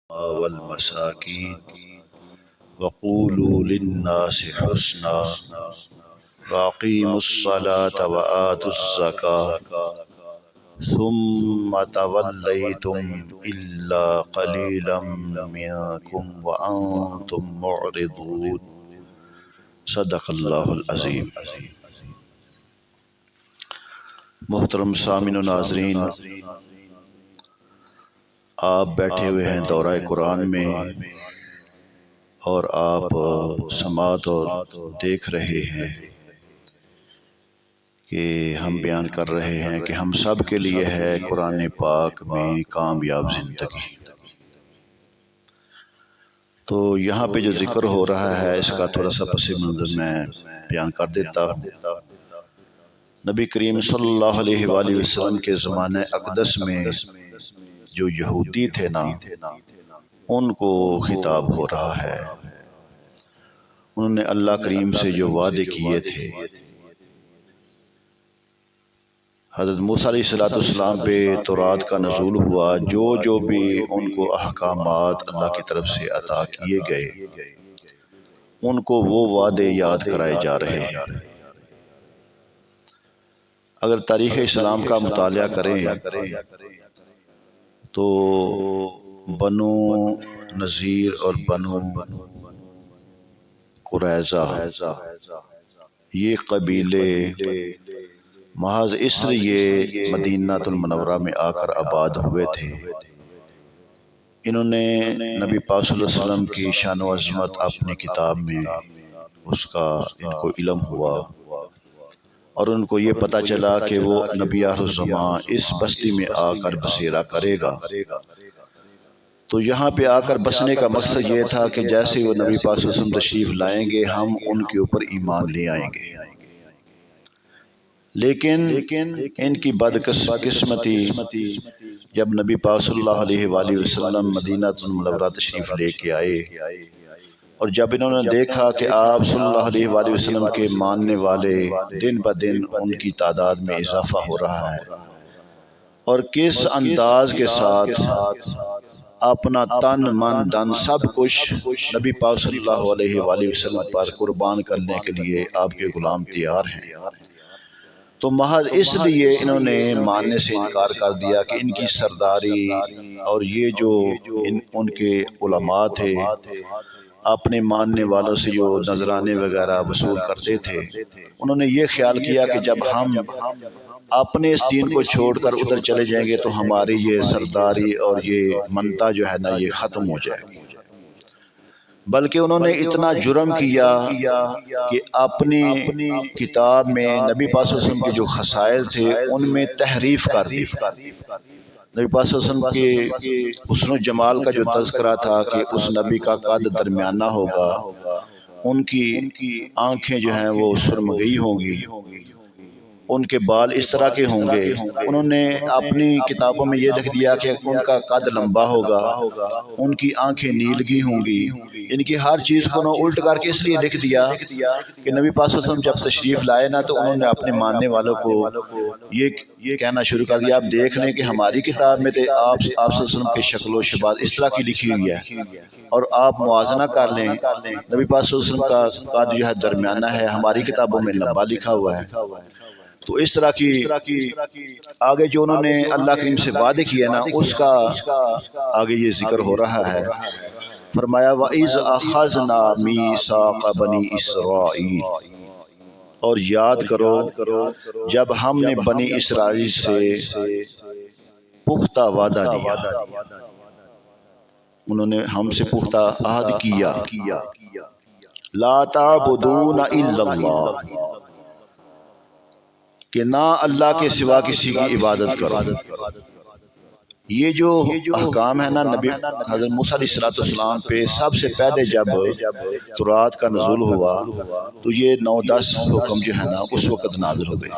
والمساكين وقولوا للناس حسنا وأقيموا الصلاة وآتوا الزكاة ثم توليتم إلا قليلا منكم وأنتم معرضون صدق اللہ العظیم۔ محترم سامعین و ناظرین، آپ بیٹھے ہوئے ہیں دورہ قرآن میں اور آپ سماعت اور دیکھ رہے ہیں کہ ہم بیان کر رہے ہیں کہ ہم سب کے لیے ہے قرآن پاک میں کامیاب زندگی۔ تو یہاں پہ جو ذکر ہو رہا ہے اس کا تھوڑا سا پس منظر میں بیان کر دیتا ہوں۔ نبی کریم صلی اللہ علیہ وآلہ وسلم کے زمانہ اقدس میں جو یہودی تھے نا، ان کو خطاب ہو رہا ہے۔ انہوں نے اللہ کریم سے جو وعدے کیے تھے، حضرت موسیٰ علیہ السلام پہ تورات کا نزول ہوا، جو بھی ان کو احکامات اللہ کی طرف سے عطا کیے گئے، ان کو وہ وعدے یاد کرائے جا رہے ہیں۔ اگر تاریخ اسلام کا مطالعہ کریں تو بنو نذیر اور بنو قریظہ یہ قبیلے محض اس لیے مدینہ المنورہ میں آ کر آباد ہوئے تھے، انہوں نے نبی پاک صلی اللہ علیہ وسلم کی شان و عظمت اپنی کتاب میں اس کا ان کو علم ہوا، اور ان کو یہ پتہ چلا کہ وہ نبی آخر الزمان اس بستی میں آ کر بسیرا کرے گا۔ تو یہاں پہ آ کر بسنے کا مقصد یہ تھا کہ جیسے وہ نبی پاک صلی اللہ علیہ وسلم تشریف لائیں گے، ہم ان کے اوپر ایمان لے آئیں گے۔ لیکن ان کی بدقسمتی، جب نبی پاک صلی اللہ علیہ وآلہ وسلم مدینہ المنورہ تشریف لے کے آئے، اور جب انہوں نے دیکھا کہ آپ صلی اللہ علیہ وآلہ وسلم کے ماننے والے دن بدن ان کی تعداد میں اضافہ ہو رہا ہے، اور کس انداز کے ساتھ اپنا تن من دن سب کچھ نبی پاک صلی اللہ علیہ وآلہ وسلم پر قربان کرنے کے لیے آپ کے غلام تیار ہیں، تو محض اس لیے انہوں نے ماننے سے انکار کر دیا کہ ان کی سرداری اور یہ جو ان کے علماء تھے اپنے ماننے والوں سے جو نذرانے وغیرہ وصول کرتے تھے، انہوں نے یہ خیال کیا کہ جب ہم اپنے اس دین کو چھوڑ کر ادھر چلے جائیں گے تو ہماری یہ سرداری اور یہ منتا جو ہے نا یہ ختم ہو جائے گی۔ بلکہ انہوں نے اتنا جرم کیا کہ اپنی کتاب میں نبی پاک صلی اللہ علیہ وسلم کے جو خصائل تھے ان میں تحریف کر دی۔ نبی پاک صلی اللہ علیہ وسلم کے حسن و جمال کا جو تذکرہ تھا کہ اس نبی کا قد درمیانہ ہوگا، ان کی آنکھیں جو ہیں وہ سرمگئی ہوں گی، ان کے بال اس طرح کے ہوں گے، انہوں نے اپنی کتابوں میں یہ لکھ دیا کہ ان کا قد لمبا ہوگا، ان کی آنکھیں نیلگی ہوں گی، ان کی ہر چیز کو انہوں الٹ کر کے اس لیے لکھ دیا کہ نبی پاک صلی اللہ علیہ وسلم جب تشریف لائے نا تو انہوں نے اپنے ماننے والوں کو یہ کہنا شروع کر دیا، آپ دیکھ لیں کہ ہماری کتاب میں تو آپ صلی اللہ علیہ وسلم کے شکل و شباہت اس طرح کی لکھی ہوئی ہے، اور آپ موازنہ کر لیں نبی پاک صلی اللہ علیہ وسلم کا قد جو ہے درمیانہ ہے، ہماری کتابوں میں لمبا لکھا ہوا ہے۔ تو اس طرح کی آگے جو انہوں نے اللہ کریم سے وعدے کیے نا اس کا آگے یہ ذکر ہو رہا ہے۔ فرمایا وَإِذْ أَخَذْنَا مِيثَاقَ بَنِي إِسْرَائِيلَ، اور یاد کرو جب ہم نے بنی اسرائیل سے پختہ وعدہ لیا، انہوں نے ہم سے پختہ عہد کیا، لَا تَعْبُدُونَ إِلَّا اللَّهَ، کہ نہ اللہ کے سوا کسی کی عبادت کرو۔ یہ جو احکام ہے نا نبی حضرت موسیٰ علیہ السلام پہ سب سے پہلے جب تورات کا نزول ہوا تو یہ 9-10 حکم جو ہے نا اس وقت نازل ہوئے،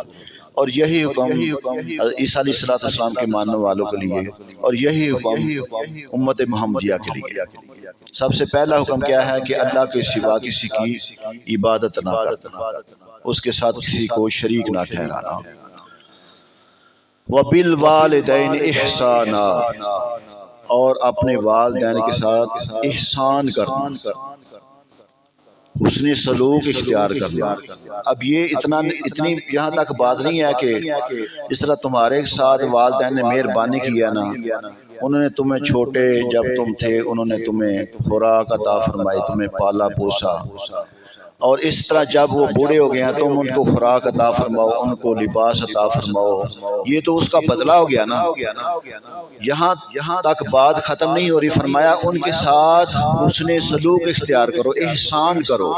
اور یہی حکم عیسیٰ علیہ السلام کے ماننے والوں کے لیے، اور یہی حکم امت محمدیہ کے لیے۔ سب سے پہلا حکم کیا ہے کہ اللہ کے سوا کسی کی عبادت نہ کرنا، اس کے ساتھ کسی کو شریک نہ ٹھہرانا۔ وَبِالْوَالِدَيْنِ إِحْسَانًا، اور اپنے والدین کے ساتھ احسان کرنا، حسن سلوک اختیار کرنا۔ اب یہ اتنی یہاں تک بات نہیں ہے کہ اس طرح تمہارے ساتھ والدین نے مہربانی کی ہے نا، انہوں نے تمہیں چھوٹے جب تم تھے انہوں نے تمہیں خوراک عطا فرمائی، تمہیں پالا پوسا، اور اس طرح جب وہ بوڑھے ہو گئے ہیں تم ان کو خوراک عطا فرماؤ، ان کو لباس عطا فرماؤ، یہ تو اس کا بدلہ ہو گیا نا۔ یہاں تک بات ختم نہیں ہو رہی، فرمایا ان کے ساتھ حسن سلوک اختیار کرو، احسان کرو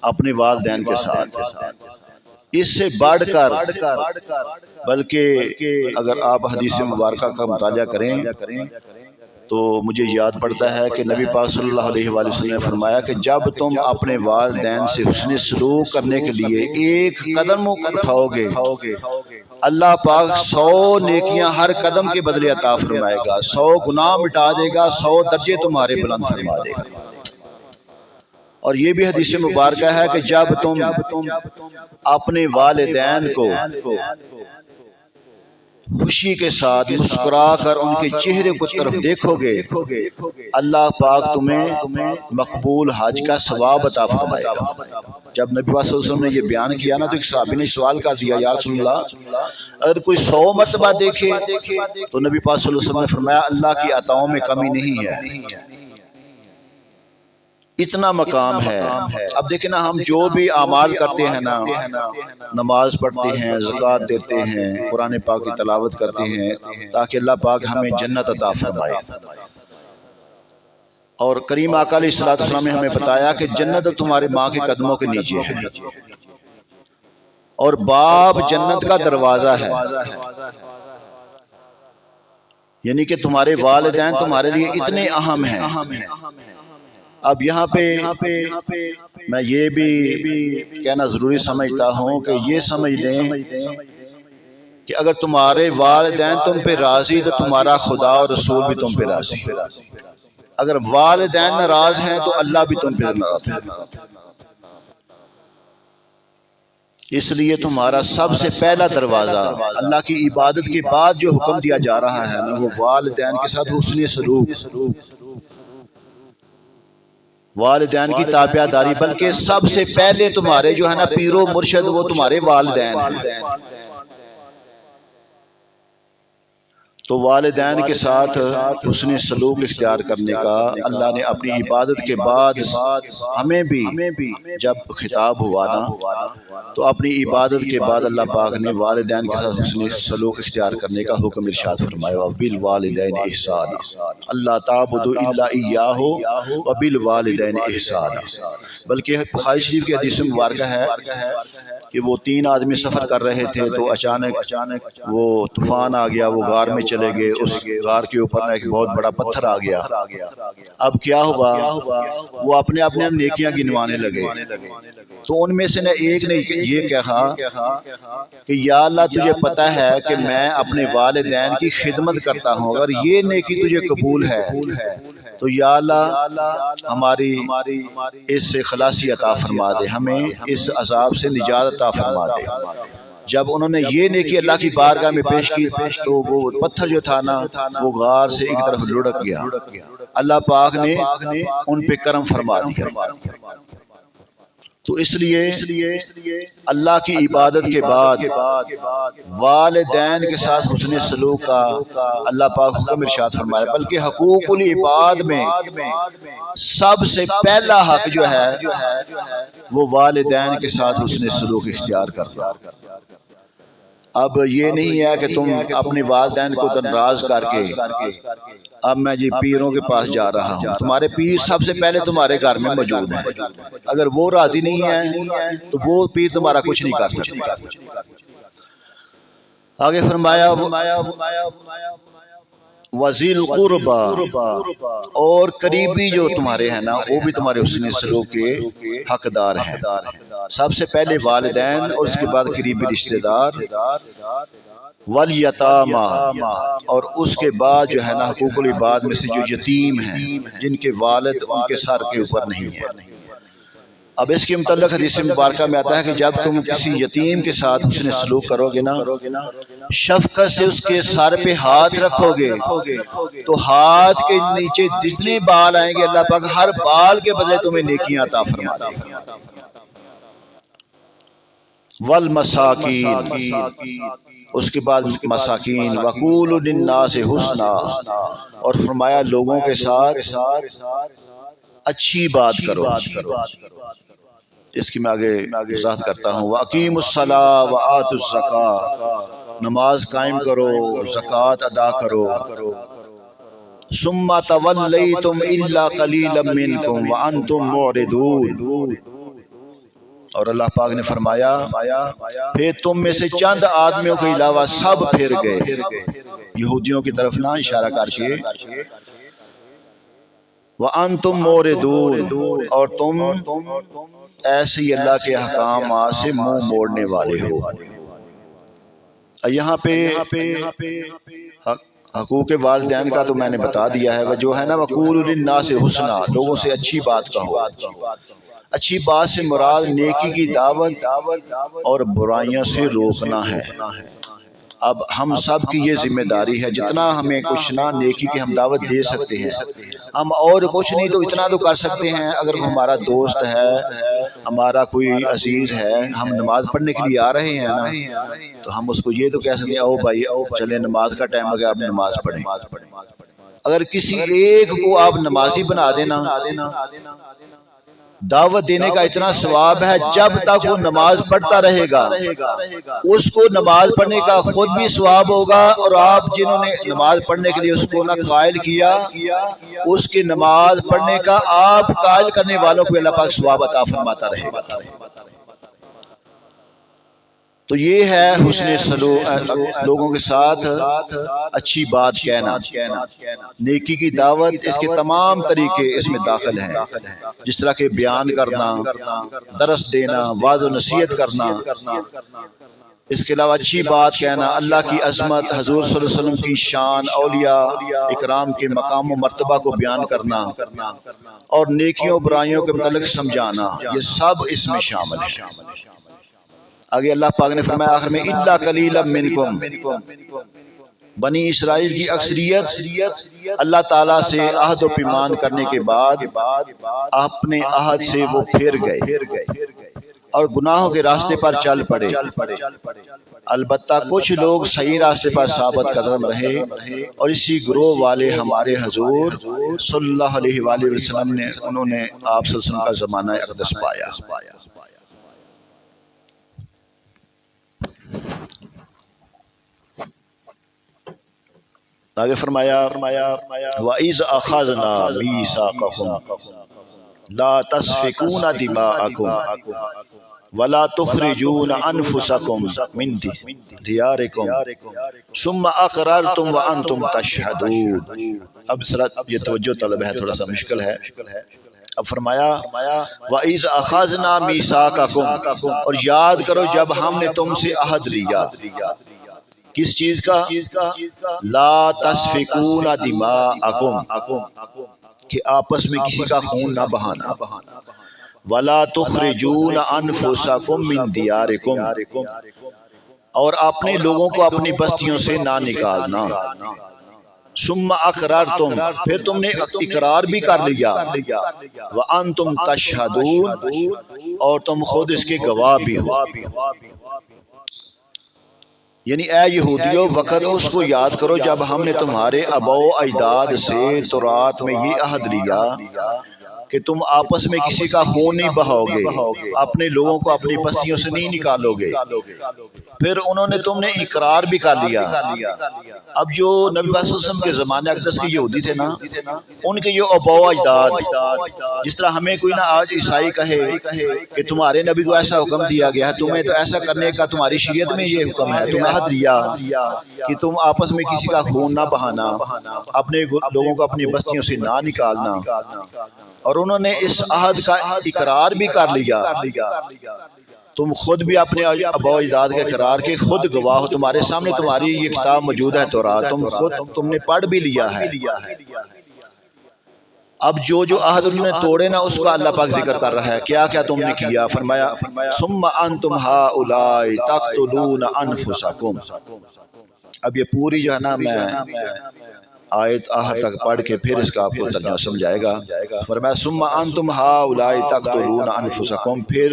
اپنے والدین کے ساتھ۔ اس سے بڑھ کر بلکہ اگر آپ حدیث مبارکہ کا مطالعہ کریں تو مجھے یاد پڑتا ہے کہ نبی پاک صلی اللہ علیہ وآلہ وسلم نے فرمایا کہ جب تم اپنے والدین سے حسن سلوک کرنے کے لیے ایک قدم اٹھاؤ گے، اللہ پاک 100 نیکیاں ہر قدم کے بدلے عطا فرمائے گا، 100 گناہ مٹا دے گا، 100 درجے تمہارے بلند فرما دے گا۔ اور یہ بھی حدیث مبارکہ ہے کہ جب تم اپنے والدین کو خوشی کے ساتھ مسکرا کر ان کے چہرے کو طرف دیکھو گے، اللہ پاک تمہیں مقبول حج کا ثواب عطا فرمائے گا۔ جب نبی پاک صلی اللہ علیہ وسلم نے یہ بیان کیا نا تو ایک صحابی نے سوال کر دیا، یا رسول اللہ اگر کوئی 100 مرتبہ دیکھے تو نبی پاک صلی اللہ علیہ وسلم نے فرمایا اللہ کی عطاؤں میں کمی نہیں ہے، اتنا مقام ہے۔ اب دیکھیں نا، ہم جو بھی اعمال کرتے ہیں نا، نماز پڑھتے ہیں، زکوٰۃ دیتے ہیں، قرآن پاک کی تلاوت کرتے ہیں تاکہ اللہ پاک ہمیں جنت عطا فرمائے۔ اور کریم آقا علیہ السلام نے ہمیں بتایا کہ جنت تمہارے ماں کے قدموں کے نیچے ہے، اور باب جنت کا دروازہ ہے، یعنی کہ تمہارے والدین تمہارے لیے اتنے اہم ہیں۔ اب یہاں پہ میں یہ بھی کہنا ضروری سمجھتا ہوں کہ یہ سمجھ لیں کہ اگر تمہارے والدین تم پہ راضی تو تمہارا خدا اور رسول بھی تم پہ راضی، اگر والدین ناراض ہیں تو اللہ بھی تم پہ ناراض ہے۔ اس لیے تمہارا سب سے پہلا دروازہ اللہ کی عبادت کے بعد جو حکم دیا جا رہا ہے نا، وہ والدین کے ساتھ حسن سلوک، والدین کی تابع داری، بلکہ سب سے پہلے تمہارے جو ہے نا پیر و مرشد وہ تمہارے والدین ہیں۔ تو والدین کے ساتھ حسن سلوک اختیار کرنے کا اللہ نے اپنی عبادت کے بعد ہمیں بھی جب خطاب ہوا نا تو اپنی عبادت کے بعد اللہ پاک نے والدین کے ساتھ حسن سلوک اختیار کرنے کا حکم ارشاد فرمایا، وبالوالدین احسانا اللہ تعبدوا الا ایاہ وبالوالدین احسانا۔ بلکہ بخاری شریف کی حدیث مبارکہ ہے کہ وہ 3 آدمی سفر کر رہے تھے تو اچانک وہ طوفان آ گیا، وہ غار میں چلے گئے، اس غار کے اوپر ایک بہت بڑا پتھر آ گیا۔ اب کیا ہوا، وہ اپنے اپنے نیکیاں گنوانے لگے، تو ان میں سے ایک نے یہ کہا کہ یا اللہ تجھے پتہ ہے کہ میں اپنے والدین کی خدمت کرتا ہوں، اگر یہ نیکی تجھے قبول ہے تو یا اللہ ہماری اس سے خلاصی عطا فرما دے، ہمیں اس عذاب سے نجات عطا فرما دے۔ جب انہوں نے یہ نیکی اللہ کی بارگاہ میں پیش کی تو وہ پتھر جو تھا نا وہ غار سے ایک طرف لڑک گیا، اللہ پاک نے ان پہ کرم فرما دیا۔ تو اس لیے اللہ کی عبادت کے بعد والدین کے ساتھ حسن سلوک کا اللہ پاک حکم ارشاد فرمایا، بلکہ حقوق العباد میں سب سے پہلا حق جو ہے وہ والدین کے ساتھ حسن سلوک اختیار کرنا۔ اب یہ نہیں ہے کہ تم اپنے والدین کو ناراض کر کے اب میں جی پیروں کے پاس جا رہا ہوں، تمہارے پیر سب سے پہلے تمہارے گھر میں موجود ہیں، اگر وہ راضی نہیں ہے تو وہ پیر تمہارا کچھ نہیں کر سکتا۔ آگے فرمایا وَذِي الْقُرْبَى، اور قریبی جو تمہارے ہیں نا وہ بھی تمہارے حسن سلوک کے حقدار ہیں، سب سے پہلے والدین اور اس کے بعد قریبی رشتہ دار، والیتامی، اور اس کے بعد جو ہے نا حقوق العباد میں سے جو یتیم ہیں جن کے والد ان کے سر کے اوپر نہیں ہے۔ اب اس کے متعلق حدیث مبارکہ میں آتا ہے کہ جب تم کسی یتیم کے ساتھ حسن سلوک کرو گے نا، شفقت سے اس کے سر پہ ہاتھ رکھو گے تو ہاتھ کے نیچے جتنے بال آئیں گے اللہ پاک ہر بال کے بدلے تمہیں نیکیاں عطا فرما دے گا۔ والمساکین، اس کے بعد مساکین، وقولوا للناس حسنا، اور فرمایا لوگوں کے ساتھ اچھی بات کرو۔ اس کی میں آگے وضاحت کرتا ہوں۔ وَأَقِیمُوا الصَّلَاةَ وَآتُوا الزَّکَاةَ، نماز قائم کرو، زکوٰۃ ادا کرو۔ ثُمَّ تَوَلَّیْتُمْ إِلَّا قَلِیلًا مِّنْکُمْ وَأَنْتُمْ مُعْرِضُونَ، اور اللہ پاک نے فرمایا پھر تم میں سے چند آدمیوں کے علاوہ سب پھر گئے، یہودیوں کی طرف نہ اشارہ کر کے، وَأَنْتُمْ مُعْرِضُونَ، اور تم ایسے ہی اللہ کے احکامات سے منہ موڑنے والے ہو۔ یہاں پہ حقوق والدین کا تو میں نے بتا دیا ہے، وہ جو ہے نا وَقُولُوا لِلنَّاسِ حُسْنًا، لوگوں سے اچھی بات کہو۔ اچھی بات سے مراد نیکی کی دعوت اور برائیوں سے روکنا ہے۔ اب ہم سب کی یہ ذمہ داری ہے، جتنا ہمیں کچھ نہ نیکی کی ہم دعوت دے سکتے ہیں، ہم اور کچھ نہیں تو اتنا تو کر سکتے ہیں۔ اگر ہمارا دوست ہے، ہمارا کوئی عزیز ہے، ہم نماز پڑھنے کے لیے آ رہے ہیں نا، تو ہم اس کو یہ تو کہہ سکتے ہیں او بھائی چلے نماز کا ٹائم ہو گیا، آپ نماز پڑھیں۔ اگر کسی ایک کو آپ نمازی بنا دینا، دعوت دینے کا اتنا ثواب ہے، جب تک وہ نماز پڑھتا رہے گا اس کو نماز پڑھنے کا خود بھی ثواب ہوگا، اور آپ جنہوں نے نماز پڑھنے کے لیے اس کو نہ قائل کیا، اس کی نماز پڑھنے کا آپ قائل کرنے والوں کو اللہ پاک ثواب عطا فرماتا رہے گا۔ تو یہ ہے حسن سلوک، لوگوں کے ساتھ اچھی بات کہنا، نیکی کی دعوت، اس کے تمام طریقے اس میں داخل ہیں، جس طرح کہ بیان کرنا، درس دینا، وعظ و نصیحت کرنا۔ اس کے علاوہ اچھی بات کہنا، اللہ کی عظمت، حضور صلی اللہ علیہ وسلم کی شان، اولیاء اکرام کے مقام و مرتبہ کو بیان کرنا، اور نیکیوں برائیوں کے متعلق سمجھانا، یہ سب اس میں شامل ہے۔ آگے اللہ پاک نے فرمایا آخر میں اِلَّا قَلِيلًا مِّنْكُمْ، بنی اسرائیل کی اکثریت اللہ تعالیٰ سے عہد و پیمان کرنے کے بعد اپنے عہد سے وہ پھر گئے اور گناہوں کے راستے پر چل پڑے۔ البتہ کچھ لوگ صحیح راستے پر ثابت قدم رہے، اور اسی گروہ والے ہمارے حضور صلی اللہ علیہ وآلہ وسلم نے، انہوں نے آپ صلی اللہ علیہ وسلم کا زمانہ اقدس پایا۔ آگے فرمایا وَإِذْ أَخَذْنَا مِيثَاقَكُمْ لَا تَسْفِكُونَ دِمَاءَكُمْ وَلَا تُخْرِجُونَ أَنفُسَكُمْ مِنْ دِيَارِكُمْ ثُمَّ أَقْرَرْتُمْ وَأَنْتُمْ تَشْهَدُونَ۔ اب یہ توجہ طلب ہے، تھوڑا سا مشکل ہے۔ اب فرمایا وَإِذْ أَخَذْنَا مِيثَاقَكُمْ، اور یاد کرو جب ہم نے تم سے عہد لیا، کس چیز کا؟ لا تسفکون دماءکم، کہ آپس میں کسی کا خون نہ بہانا، ولا تخرجون انفسکم من دیارکم، اور اپنے لوگوں کو اپنی بستیوں سے نہ نکالنا۔ ثم اقررتم، پھر تم نے اقرار بھی کر لیا، وانتم تشہدون، اور تم خود اس کے گواہ بھی ہو۔ یعنی اے یہودیو، وقت اس کو یاد کرو جب ہم نے تمہارے آباء و اجداد سے تورات میں یہ عہد لیا کہ تم آپس میں کسی کا خون نہیں بہاؤ گے، اپنے لوگوں کو اپنی بستیوں سے نہیں نکالو گے۔ پھر انہوں نے تم نے اقرار بھی کر لیا۔ اب جو نبی صلی اللہ علیہ وسلم کے زمانے اقدس کے یہودی تھے نا، ان کے یہ آباء و اجداد، جس طرح ہمیں کوئی نہ آج عیسائی کہے کہ تمہارے نبی کو ایسا حکم دیا گیا ہے، تمہیں تو ایسا کرنے کا تمہاری شریعت میں یہ حکم ہے، تم عہد لیا کہ تم آپس میں کسی کا خون نہ بہانا، اپنے لوگوں کو اپنی بستیوں سے نہ نکالنا، اور انہوں نے اس عہد کا اقرار بھی کر لیا۔ تم خود بھی اپنے آباء و اجداد کے اقرار کے خود گواہ ہو، تمہارے سامنے تمہاری یہ کتاب موجود ہے تورات، تم نے پڑھ بھی لیا ہے۔ اب جو عہد انہوں نے توڑے نا، اس کا اللہ پاک ذکر کر رہا ہے، کیا کیا تم نے کیا. فرمایا ثم انتم ہؤلاء تقتلون انفسکم. اب یہ پوری جو ہے نا میں آیت آخر تک پڑھ کے پھر اس کا آپ کو ترجمہ سمجھائے گا. فرمایا ثم انتم ہؤلاء تقتلون انفسکم، پھر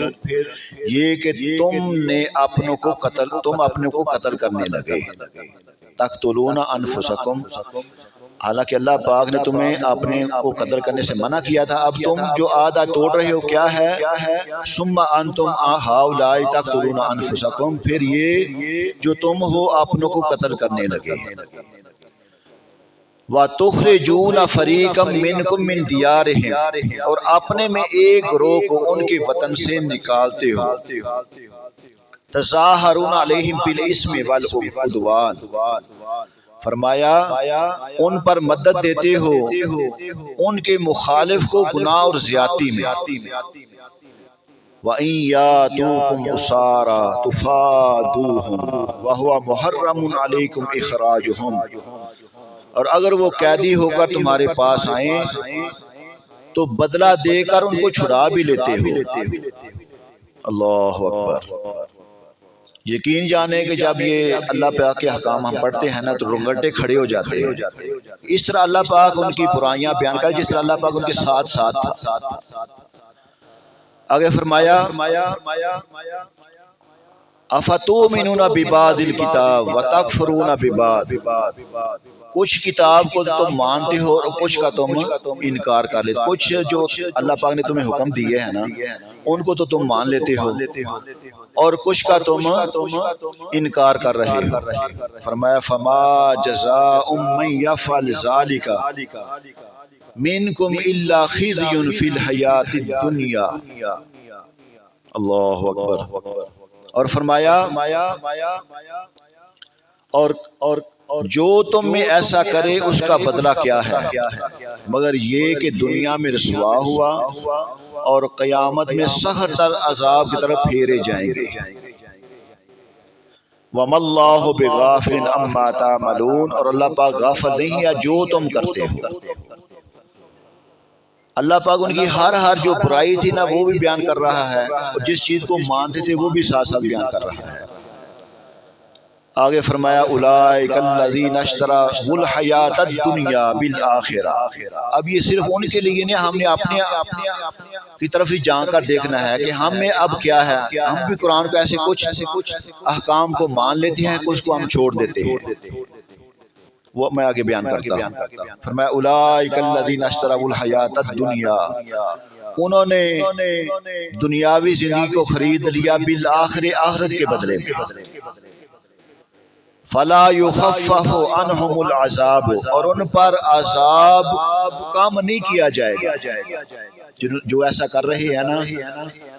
یہ کہ تم نے اپنوں کو قتل کرنے لگے. تقتلون انفسکم، حالانکہ اللہ پاک نے تمہیں اپنے کو قتل کرنے سے منع کیا تھا. اب تم جو عہد توڑ رہے ہو کیا ہے؟ ثم انتم ہؤلاء تقتلون انفسکم، پھر یہ جو تم ہو اپنوں کو قتل کرنے لگے. وَتُخْرِجُونَ فَرِيقًا مِّنْكُم مِّن دِيَارِهِمْ، اور اپنے میں ایک گروہ کو ان کے وطن سے نکالتے ہو. تَظَاهَرُونَ عَلَيْهِمْ بِالْإِثْمِ وَالْعُدْوَانِ، فرمایا ان پر مدد دیتے ہو ان کے مخالف کو گناہ اور زیادتی میں. وَإِن يَأْتُوكُمْ أُسَارَىٰ تُفَادُوهُمْ وَهُوَ مُحَرَّمٌ عَلَيْكُمْ إِخْرَاجُهُمْ، اور اگر وہ قیدی ہو کر تمہارے پاس آئیں تو بدلہ دے کر ان کو چھڑا بھی لیتے ہو. اللہ اکبر. یقین جانے کہ جب یہ اللہ پاک کے احکام ہم پڑھتے ہیں نا تو رنگٹے کھڑے ہو جاتے ہیں. اس طرح اللہ پاک ان کی برائیاں بیان کر جس طرح اللہ پاک ان کے ساتھ ساتھ تھا. آگے فرمایا اَفَتُؤْمِنُونَ بِبَعْضِ الْكِتَابِ وَتَكْفُرُونَ بِبَعْضٍ، کچھ کتاب کو تم مانتے ہو اور کچھ کا تم انکار کر لیتے. کچھ جو اللہ پاک نے تمہیں حکم دیے ہیں نا ان کو تو تم مان لیتے ہو اور کچھ کا تم انکار کر رہے ہو. فرمایا فَمَا جَزَاءُ مَن يَفْعَلْ ذَلِكَ مِنْكُمْ إِلَّا خِزْيٌ فِي الْحَيَاةِ الدُّنْيَا. اللہ اکبر. اور فرمایا اور جو تم میں ایسا کرے اس کا بدلہ کیا ہے مگر یہ کہ دنیا میں رسوا ہوا اور قیامت میں سخت تر عذاب کی طرف پھیرے جائیں گے. وَمَا اللَّهُ بِغَافِلٍ عَمَّا تَعْمَلُونَ، اور اللہ پاک غافل نہیں ہے جو تم کرتے ہو. اللہ پاک ان کی ہر جو برائی تھی نا وہ بھی بیان کر رہا ہے اور جس چیز کو مانتے تھے وہ بھی ساتھ ساتھ بیان کر رہا ہے. آگے فرمایا اولئک الذین اشتروا الحیاۃ الدنیا بالآخرہ. اب یہ صرف ان کے لیے نہیں، ہم نے اپنے کی طرف ہی جان کر دیکھنا ہے کہ ہم میں اب کیا ہے. ہم بھی قرآن کو ایسے کچھ احکام کو مان لیتے ہیں، کچھ کو ہم چھوڑ دیتے ہیں. وہ میں آگے بیان کرتا ہوں. فرمایا اولئک الذین اشتروا الحیاۃ الدنیا، انہوں نے دنیاوی زندگی کو خرید لیا بالآخرہ، آخرت کے بدلے میں. فلا یخفف عنہم العذاب، اور ان پر عذاب کم نہیں کیا جائے گا. جو ایسا کر رہے ہیں نا،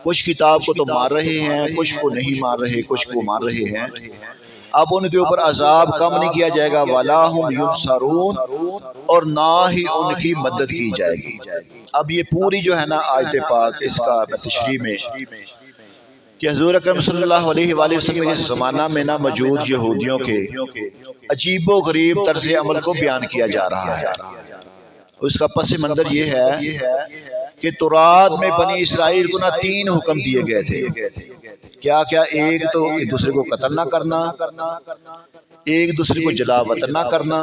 کچھ کتاب کو تو مار رہے ہیں، کچھ کو نہیں مار رہے، کچھ کو مار رہے ہیں، اب ان کے اوپر عذاب کم نہیں کیا جائے گا. ولا هم ينصرون، اور نہ ہی ان کی مدد کی جائے گی. اب یہ پوری جو ہے نا آیت پاک، اس کا تشریح میں کہ حضور اکرم صلی اللہ علیہ وآلہ وسلم کے زمانہ میں نہ موجود یہودیوں کے عجیب و غریب طرز عمل کو بیان کیا جا رہا ہے. اس کا پس منظر یہ ہے کہ تورات میں بنی اسرائیل کو نہ 3 حکم دیے گئے تھے. کیا ایک تو ایک دوسرے کو قتل نہ کرنا، ایک دوسرے کو جلا وطن نہ کرنا.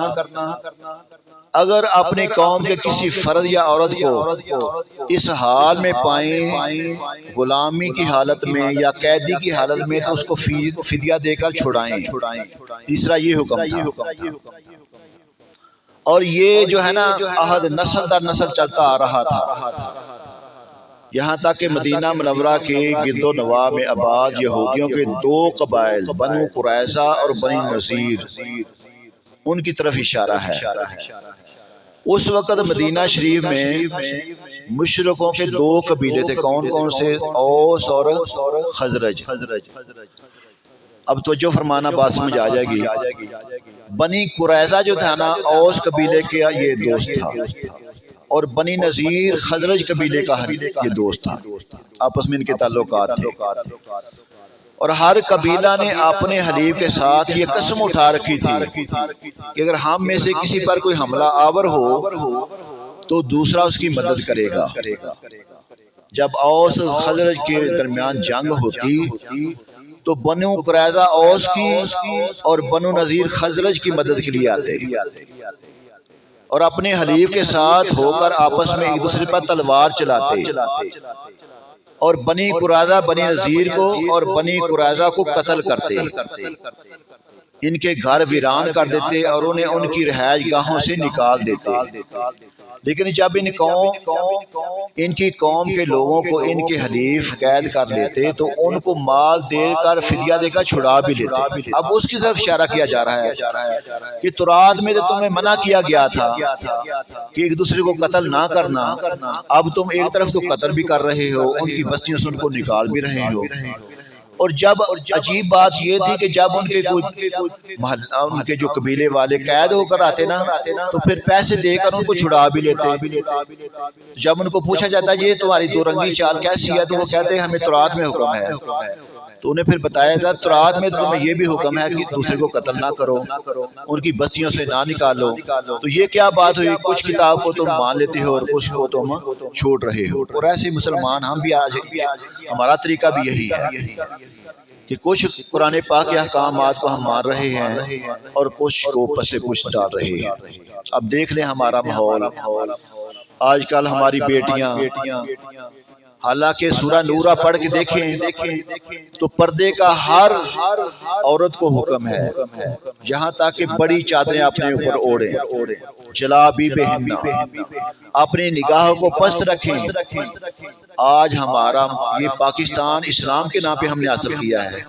اگر اپنی قوم کے کسی فرد یا عورت کو اس حال میں پائیں غلامی کی حالت میں یا قیدی کی حالت میں تو اس کو فدیہ دے کر چھڑائیں. تیسرا یہ حکم تھا. اور یہ جو ہے نا عہد نسل در نسل چلتا آ رہا تھا، یہاں تک کہ مدینہ منورہ کے گرد و نواح میں آباد یہودیوں کے 2 قبائل بنو قریظہ اور بنی نذیر، ان کی طرف اشارہ ہے. اس وقت مدینہ شریف میں مشرکوں کے 2 قبیلے تھے. کون سے؟ اوس اور خزرج. اب توجہ فرمانا، بات سمجھ آ جائے گی. بنی قریظہ جو تھا نا اوس قبیلے کا یہ دوست تھا، اور بنی نذیر خزرج قبیلے کا یہ دوست تھا. آپس میں ان کے تعلقات تھے، اور ہر قبیلہ نے اپنے حلیف کے ساتھ یہ قسم اٹھا رکھی تھی کہ اگر ہم میں سے کسی پر کوئی حملہ آور ہو تو دوسرا اس کی مدد کرے گا۔ جب اوس اور خزرج کے درمیان جنگ ہوتی تو بنو قریظہ اوس کی اور بنو نذیر خزرج کی مدد کے لیے آتے اور اپنے حلیف کے ساتھ ہو کر آپس میں ایک دوسرے پر تلوار چلاتے اور بنی قریظہ بنی نذیر کو اور بنی قریظہ کو قتل کرتے، ان کے گھر ویران کر دیتے اور انہیں ان کی رہائش گاہوں سے نکال دیتے۔ لیکن جب ان کی قوم کے لوگوں کو ان کے حلیف قید کر لیتے تو ان کو مال دے کر فدیہ دے کر چھڑا بھی لیتے۔ اب اس کی طرف اشارہ کیا جا رہا ہے کہ تورات میں تو تمہیں منع کیا گیا تھا کہ ایک دوسرے کو قتل نہ کرنا، اب تم ایک طرف تو قتل بھی کر رہے ہو، ان کی بستیوں سے ان کو نکال بھی رہے ہو۔ اور جب عجیب بات یہ تھی کہ جب ان کے جو قبیلے والے قید ہو کر آتے نا تو پھر پیسے دے کر ان کو چھڑا بھی لیتے۔ جب ان کو پوچھا جاتا ہے یہ تمہاری دو رنگی چال کیسی ہے تو وہ کہتے ہیں ہمیں تورات میں حکم ہے۔ تو انہیں پھر بتایا تھا تورات میں تمہیں یہ بھی حکم ہے کہ دوسرے کو قتل نہ کرو، ان کی بستیوں سے نہ نکالو۔ تو یہ کیا بات ہوئی، کچھ کتاب کو تم مان لیتے ہو اور کچھ کو تم چھوڑ رہے ہو۔ اور ایسے مسلمان ہم بھی آج ہمارا طریقہ بھی یہی ہے کہ کچھ قرآن پاک کے احکامات کو ہم مان رہے ہیں اور کچھ کو پس پش ڈال رہے ہیں۔ اب دیکھ لیں ہمارا ماحول، آج کل ہماری بیٹیاں، حالانکہ سورہ نورہ پڑھ کے دیکھیں تو پردے کا ہر عورت کو حکم ہے، یہاں تک کہ بڑی چادریں اپنے اوپر اوڑھیں، جلابیبہن، اپنی نگاہوں کو پست رکھیں۔ آج ہمارا یہ پاکستان اسلام کے نام پہ ہم نے حاصل کیا ہے،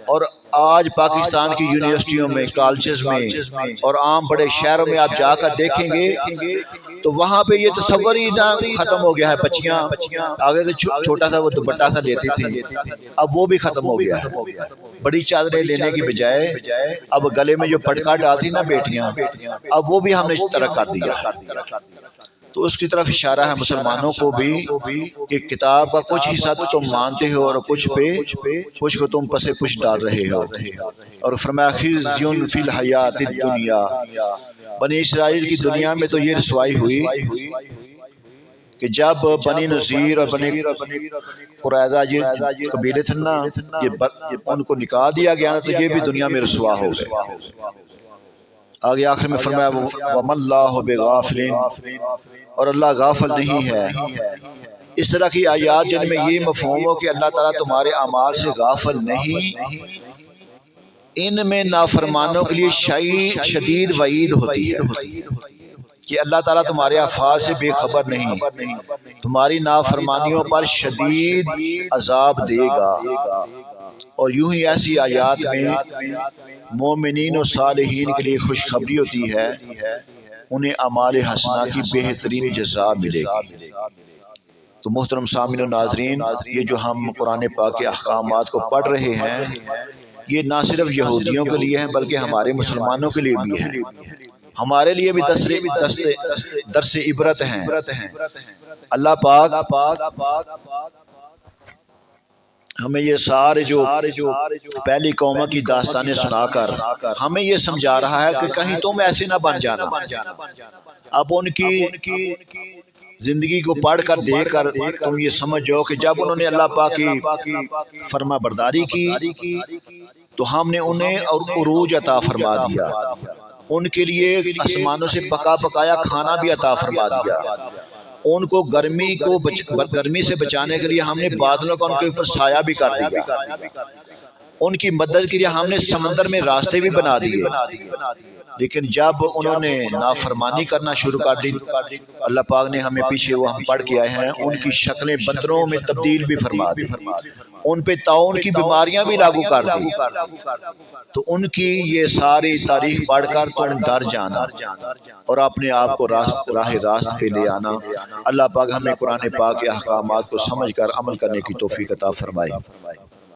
اور آج پاکستان کی یونیورسٹیوں میں، کالجز میں اور عام بڑے شہروں میں آپ جا کر دیکھیں گے تو وہاں پہ یہ تصور ہی نہ ختم ہو گیا ہے۔ بچیاں آگے تو چھوٹا سا وہ دوپٹہ سا لیتی تھیں، اب وہ بھی ختم ہو گیا ہے۔ بڑی چادریں لینے کی بجائے اب گلے میں جو پٹکا ڈالتی نا بیٹیاں، اب وہ بھی ہم نے ترک کر دیا۔ تو اس کی طرف اشارہ ہے مسلمانوں کو بھی کہ کتاب کا کچھ حصہ تو تم مانتے ہو اور کچھ کو تم پس پش ڈال رہے ہو۔ اور فرمایا خزی فی الحیات الدنیا، بنی اسرائیل کی دنیا میں تو یہ رسوائی ہوئی کہ جب بنی نذیر اور بنی قریظہ یہ قبیلے تھے نا، ان کو نکال دیا گیا نا تو یہ بھی دنیا میں رسوا ہو گئے۔ آگے آخر میں فرمایا وَمَا اللَّهُ بِغَافِلٍ، اور اللہ غافل نہیں ہے۔ اس طرح کی آیات جن میں یہ مفہوم ہو کہ اللہ تعالیٰ تمہارے اعمال سے غافل نہیں، ان میں نافرمانوں کے لیے شدید وعید ہوتی ہے کہ اللہ تعالیٰ تمہارے افعال سے بے خبر نہیں، تمہاری نافرمانیوں پر شدید عذاب دے گا۔ اور یوں ہی ایسی آیات میں مومنین و صالحین کے لیے خوشخبری ہوتی ہے، انہیں اعمال حسنہ کی بہترین جزا ملے گی۔ تو محترم سامعین و ناظرین، یہ جو ہم قرآن پاک کے احکامات کو پڑھ رہے ہیں یہ نہ صرف یہودیوں کے لیے ہیں بلکہ ہمارے مسلمانوں کے لیے بھی ہیں، ہمارے لیے بھی درس عبرت ہیں۔ اللہ پاک ہمیں یہ سارے جو پہلی قوموں کی داستانیں سنا کر ہمیں یہ سمجھا رہا ہے کہ کہیں تم ایسے نہ بن جانا۔ اب ان کی زندگی کو پڑھ کر دیکھ کر تم یہ سمجھو کہ جب انہوں نے اللہ پاک کی فرما برداری کی تو ہم نے انہیں عروج عطا فرما دیا، ان کے لیے آسمانوں سے پکا پکایا کھانا بھی عطا فرما دیا، ان کو گرمی سے بچانے کے لیے ہم نے بادلوں کا ان کے اوپر سایہ بھی کر دیا، ان کی مدد کے لیے ہم نے سمندر میں راستے بھی بنا دیے۔ لیکن جب انہوں نے نافرمانی کرنا شروع کر دی، اللہ پاک نے ہمیں پیچھے وہ ہم پڑھ کے آئے ہیں ان کی شکلیں بندروں میں تبدیل بھی فرما دی، ان پہ طاعون کی بیماریاں بھی لاگو کر دی۔ تو ان کی یہ ساری تاریخ پڑھ کر تم ڈر جانا اور اپنے آپ کو راہ راست پہ لے آنا۔ اللہ پاک ہمیں قرآن پاک کے احکامات کو سمجھ کر عمل کرنے کی توفیق عطا فرمائے۔